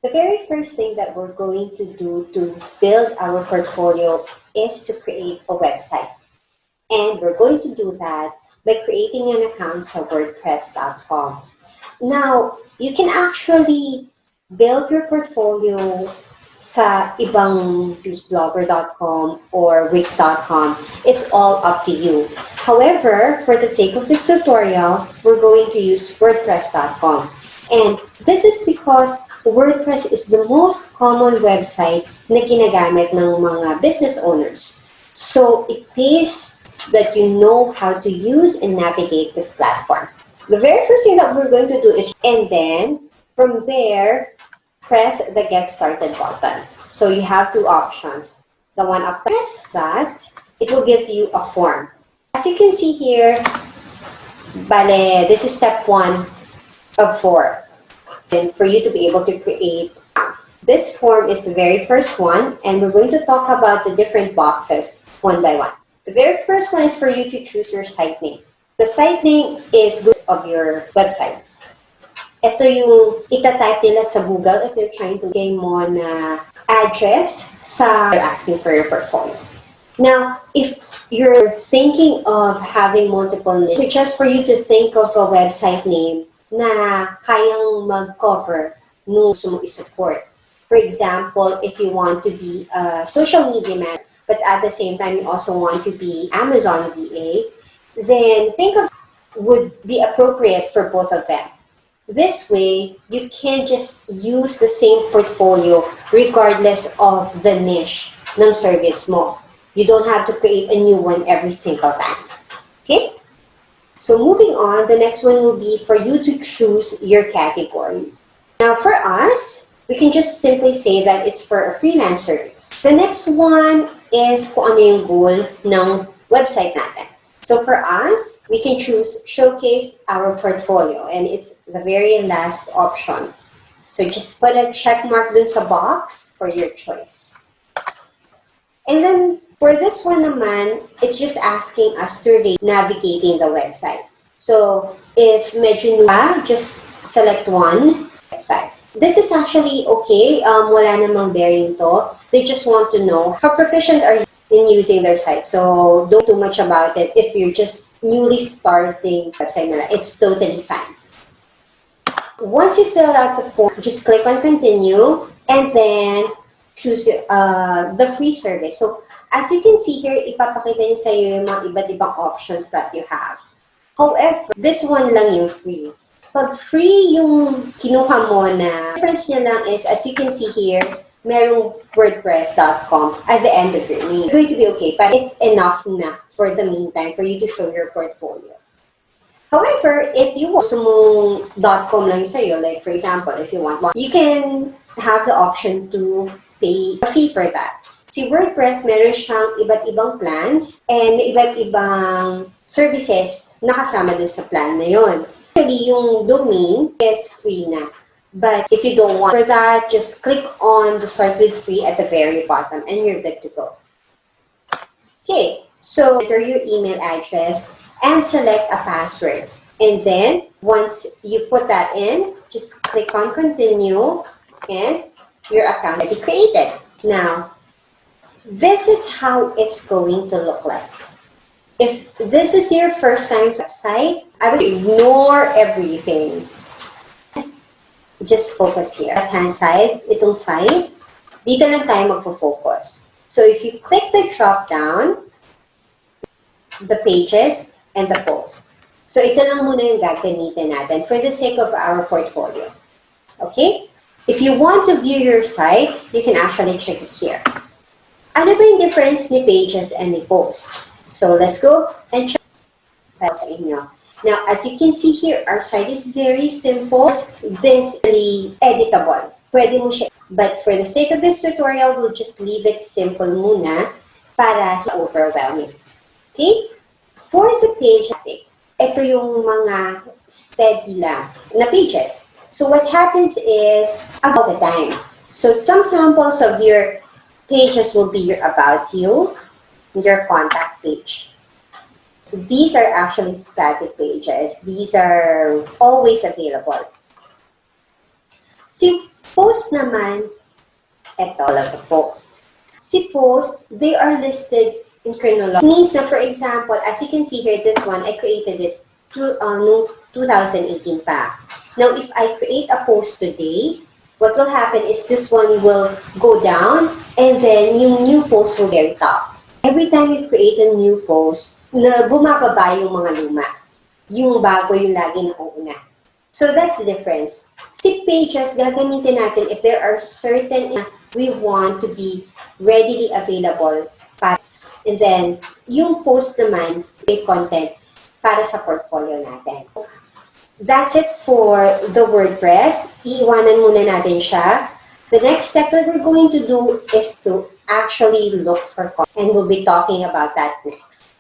The very first thing that we're going to do to build our portfolio is to create a website. And we're going to do that by creating an account sa wordpress.com. Now, you can actually build your portfolio sa ibang blogger.com or wix.com. It's all up to you. However, for the sake of this tutorial, we're going to use wordpress.com. And this is because WordPress is the most common website na ginagamit ng mga business owners. So, it pays that you know how to use and navigate this platform. The very first thing that we're going to do is, and then from there, press the Get Started button. So you have two options. The one up, press that, it will give you a form. As you can see here, bale, this is step 1 of 4. And for you to be able to create, this form is the very first one, and we're going to talk about the different boxes one by one. The very first one is for you to choose your site name. The site name is good of your website. Ito yung itatype nila sa Google if you're trying to gain mo na address sa you're asking for your portfolio. Now, if you're thinking of having multiple names, so just for you to think of a website name na kayang mag-cover nung gusto mong i-support. For example, if you want to be a social media manager, but at the same time you also want to be Amazon VA, then think of would be appropriate for both of them. This way, you can just use the same portfolio regardless of the niche ng service mo. You don't have to create a new one every single time. Okay? So moving on, the next one will be for you to choose your category. Now for us, we can just simply say that it's for a freelance service. The next one is kung ano yung goal ng website natin. So for us, we can choose showcase our portfolio, and it's the very last option. So just put a check mark dun sa box for your choice. And then for this one naman, it's just asking us to rate navigating the website. So if medyo new, just select 1, 5. This is actually okay. Wala namang bearing to. They just want to know how proficient are you in using their site. So don't too much about it. If you're just newly starting website nila, it's totally fine. Once you fill out the form, just click on continue and then choose the free service. So as you can see here, ipapakita niya sa iyo yung mga iba't ibang options that you have. However, this one lang yung free. Pag free yung kinuha mo na, difference niya lang is, as you can see here, merong wordpress.com at the end of your name. It's going to be okay, but it's enough na for the meantime for you to show your portfolio. However, if you want mong .com lang sa'yo, like for example, if you want one, you can have the option to pay a fee for that. Si WordPress, meron siyang iba't ibang plans and iba't ibang services na kasama dun sa plan na yon. Actually, yung domain is free na. But if you don't want for that, just click on the Start with Free at the very bottom and you're good to go. Okay, so enter your email address and select a password. And then, once you put that in, just click on Continue and your account will be created. Now, this is how it's going to look like. If this is your first time website, I would ignore everything. Just focus here. Left-hand side, itong side, dito lang tayo magpo-focus. So if you click the drop-down, the pages, and the post. So ito lang muna yung gagamitin natin for the sake of our portfolio. Okay? If you want to view your site, you can actually check it here. Ano ba yung difference ni pages and ni posts? So let's go and check sa inyo. Now, as you can see here, our site is very simple. This is really editable. Pwede mo siya. But for the sake of this tutorial, we'll just leave it simple muna para hindi overwhelming. Okay? For the page, ito yung mga steady lang na pages. So what happens is about the time. So some samples of your pages will be your About You, your Contact page. These are actually static pages. These are always available. Si post naman, eto lang the post. Si post, they are listed in chronology. Means na, for example, as you can see here, this one, I created it noong 2018 pa. Now, if I create a post today, what will happen is this one will go down and then yung new post will be very top. Every time you create a new post, na bumababa yung mga luma. Yung bago yung lagi na uuna. So that's the difference. Si pages, gagamitin natin if there are certain we want to be readily available parts. And then, yung post naman, may content para sa portfolio natin. That's it for the WordPress. Iiwanan muna natin siya. The next step that we're going to do is to actually look for content. And we'll be talking about that next.